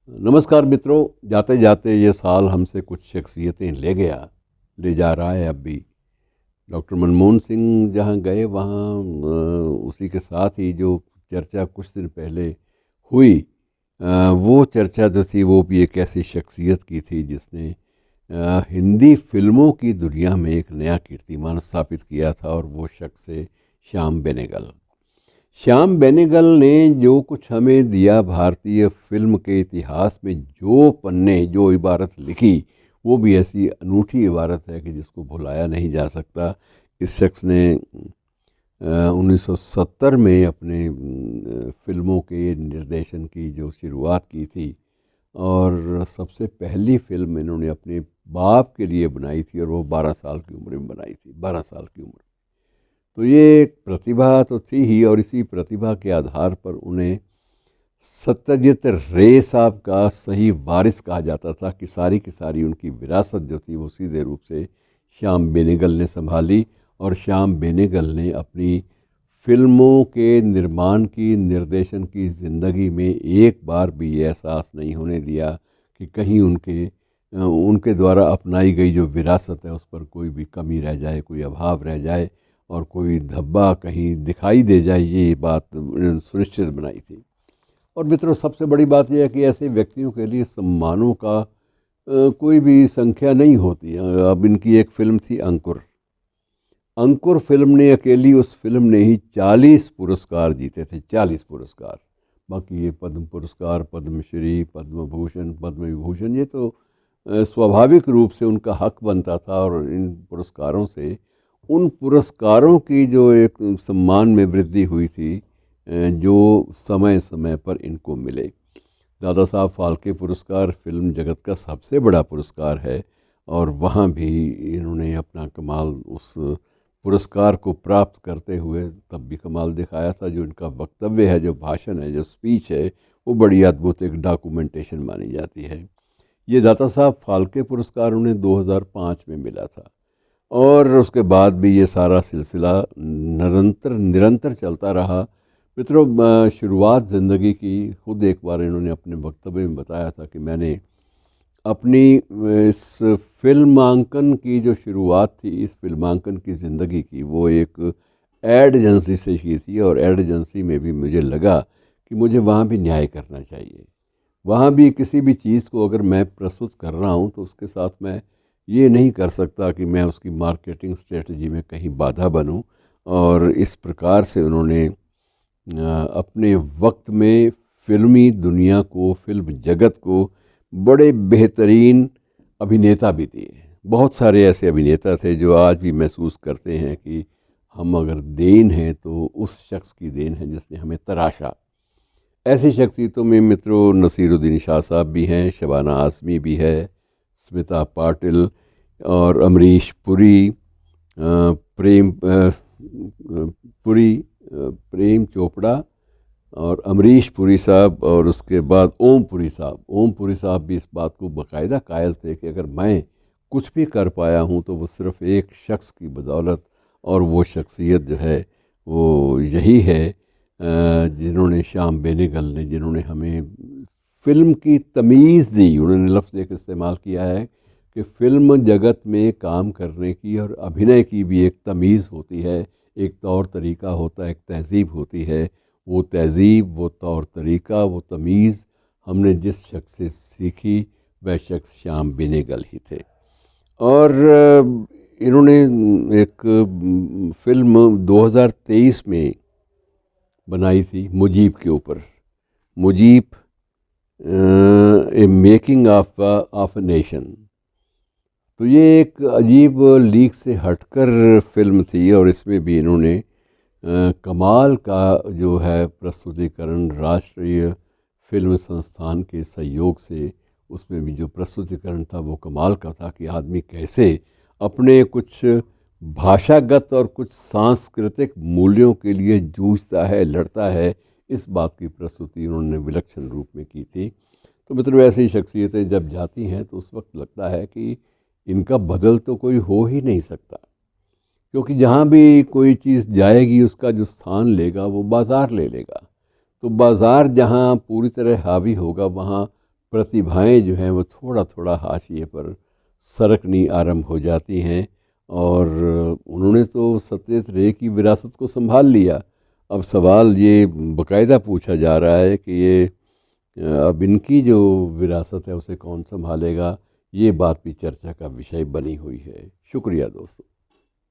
नमस्कार मित्रों। जाते जाते ये साल हमसे कुछ शख्सियतें ले जा रहा है अब भी। डॉक्टर मनमोहन सिंह जहाँ गए वहाँ उसी के साथ ही जो चर्चा कुछ दिन पहले हुई, वो चर्चा जो थी वो भी एक ऐसी शख्सियत की थी जिसने हिंदी फिल्मों की दुनिया में एक नया कीर्तिमान स्थापित किया था, और वो शख्स है श्याम बेनेगल। श्याम बेनेगल ने जो कुछ हमें दिया भारतीय फिल्म के इतिहास में, जो पन्ने जो इबारत लिखी, वो भी ऐसी अनूठी इबारत है कि जिसको भुलाया नहीं जा सकता। इस शख्स ने 1970 में अपने फिल्मों के निर्देशन की जो शुरुआत की थी, और सबसे पहली फिल्म इन्होंने अपने बाप के लिए बनाई थी, और वो 12 साल की उम्र में बनाई थी, 12 साल की उम्र। तो ये एक प्रतिभा तो थी ही, और इसी प्रतिभा के आधार पर उन्हें सत्यजीत रे साहब का सही वारिस कहा जाता था कि सारी की सारी उनकी विरासत जो थी वो सीधे रूप से श्याम बेनेगल ने संभाली। और श्याम बेनेगल ने अपनी फिल्मों के निर्माण की, निर्देशन की ज़िंदगी में एक बार भी ये एहसास नहीं होने दिया कि कहीं उनके द्वारा अपनाई गई जो विरासत है उस पर कोई भी कमी रह जाए, कोई अभाव रह जाए, और कोई धब्बा कहीं दिखाई दे जाए। ये बात उन्होंने सुनिश्चित बनाई थी। और मित्रों, सबसे बड़ी बात यह है कि ऐसे व्यक्तियों के लिए सम्मानों का कोई भी संख्या नहीं होती है। अब इनकी एक फिल्म थी अंकुर। अंकुर फिल्म ने अकेली, उस फिल्म ने ही 40 पुरस्कार जीते थे, 40 पुरस्कार। बाकी ये पद्म पुरस्कार, पद्मश्री, पद्म भूषण, पद्म विभूषण, ये तो स्वाभाविक रूप से उनका हक बनता था। और इन पुरस्कारों से, उन पुरस्कारों की जो एक सम्मान में वृद्धि हुई थी, जो समय समय पर इनको मिले। दादा साहब फाल्के पुरस्कार फिल्म जगत का सबसे बड़ा पुरस्कार है, और वहाँ भी इन्होंने अपना कमाल उस पुरस्कार को प्राप्त करते हुए तब भी कमाल दिखाया था। जो इनका वक्तव्य है, जो भाषण है, जो स्पीच है, वो बड़ी अद्भुत एक डॉक्यूमेंटेशन मानी जाती है। ये दादा साहब फाल्के पुरस्कार उन्हें 2005 में मिला था, और उसके बाद भी ये सारा सिलसिला निरंतर निरंतर चलता रहा। मित्रों, शुरुआत ज़िंदगी की खुद एक बार इन्होंने अपने वक्तव्य में बताया था कि मैंने अपनी इस फिल्मांकन की जो शुरुआत थी, इस फिल्मांकन की ज़िंदगी की, वो एक एड एजेंसी से की थी। और एड एजेंसी में भी मुझे लगा कि मुझे वहाँ भी न्याय करना चाहिए। वहाँ भी किसी भी चीज़ को अगर मैं प्रस्तुत कर रहा हूँ तो उसके साथ मैं ये नहीं कर सकता कि मैं उसकी मार्केटिंग स्ट्रेटजी में कहीं बाधा बनूँ। और इस प्रकार से उन्होंने अपने वक्त में फ़िल्मी दुनिया को, फ़िल्म जगत को बड़े बेहतरीन अभिनेता भी दिए। बहुत सारे ऐसे अभिनेता थे जो आज भी महसूस करते हैं कि हम अगर देन हैं तो उस शख्स की देन है जिसने हमें तराशा। ऐसी शख्सियतों में मित्रों नसीरुद्दीन शाह साहब भी हैं, शबाना आज़मी भी है, स्मिता पाटिल, और अमरीश पुरी, प्रेम पुरी, प्रेम चोपड़ा, और अमरीश पुरी साहब, और उसके बाद ओम पुरी साहब। ओम पुरी साहब भी इस बात को बाकायदा कायल थे कि अगर मैं कुछ भी कर पाया हूँ तो वो सिर्फ़ एक शख्स की बदौलत, और वो शख्सियत जो है वो यही है, जिन्होंने, श्याम बेनेगल ने, जिन्होंने हमें फ़िल्म की तमीज़ दी। उन्होंने लफ्ज़ एक इस्तेमाल किया है कि फ़िल्म जगत में काम करने की और अभिनय की भी एक तमीज़ होती है, एक तौर तरीका होता है, एक तहज़ीब होती है। वो तहज़ीब, वो तौर तरीका, वो तमीज़ हमने जिस शख्स से सीखी, वह शख्स श्याम बेनेगल ही थे। और इन्होंने एक फ़िल्म 2023 में बनाई थी मुजीब के ऊपर। मुजीब, ए मेकिंग ऑफ अ नेशन। तो ये एक अजीब लीक से हटकर फिल्म थी, और इसमें भी इन्होंने कमाल का जो है प्रस्तुतिकरण, राष्ट्रीय फिल्म संस्थान के सहयोग से उसमें भी जो प्रस्तुतिकरण था वो कमाल का था कि आदमी कैसे अपने कुछ भाषागत और कुछ सांस्कृतिक मूल्यों के लिए जूझता है, लड़ता है। इस बात की प्रस्तुति उन्होंने विलक्षण रूप में की थी। तो मतलब ऐसी शख्सियतें जब जाती हैं तो उस वक्त लगता है कि इनका बदल तो कोई हो ही नहीं सकता, क्योंकि जहाँ भी कोई चीज़ जाएगी उसका जो स्थान लेगा वो बाज़ार ले लेगा। तो बाज़ार जहाँ पूरी तरह हावी होगा, वहाँ प्रतिभाएं जो हैं वो थोड़ा थोड़ा हाशिए पर सरकनी आरंभ हो जाती हैं। और उन्होंने तो सत्यजीत रे की विरासत को संभाल लिया। अब सवाल ये बाकायदा पूछा जा रहा है कि ये अब इनकी जो विरासत है उसे कौन संभालेगा। ये बात भी चर्चा का विषय बनी हुई है। शुक्रिया दोस्तों।